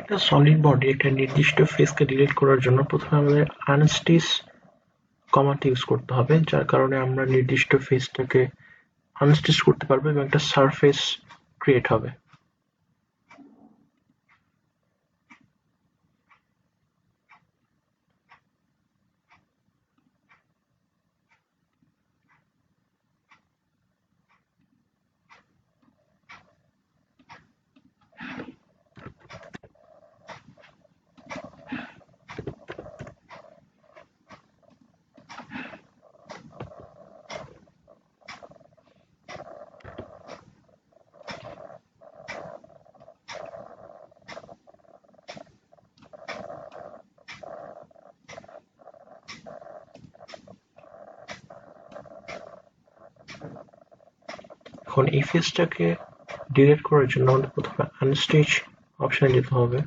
একটা solid body একটা নির্দিষ্ট ফেসকে ডিলিট করার জন্য প্রথমে আমাদের আনস্টিচ কমান্ড ইউজ করতে হবে, যার কারণে আমরা নির্দিষ্ট ফেসটাকে আনস্টিচ করতে পারবো এবং একটা সারফেস ক্রিয়েট হবে। এখন এই ফেসটাকে ডিলিট করার জন্য আমাদের প্রথমে আনস্টিচ অপশনে যেতে হবে।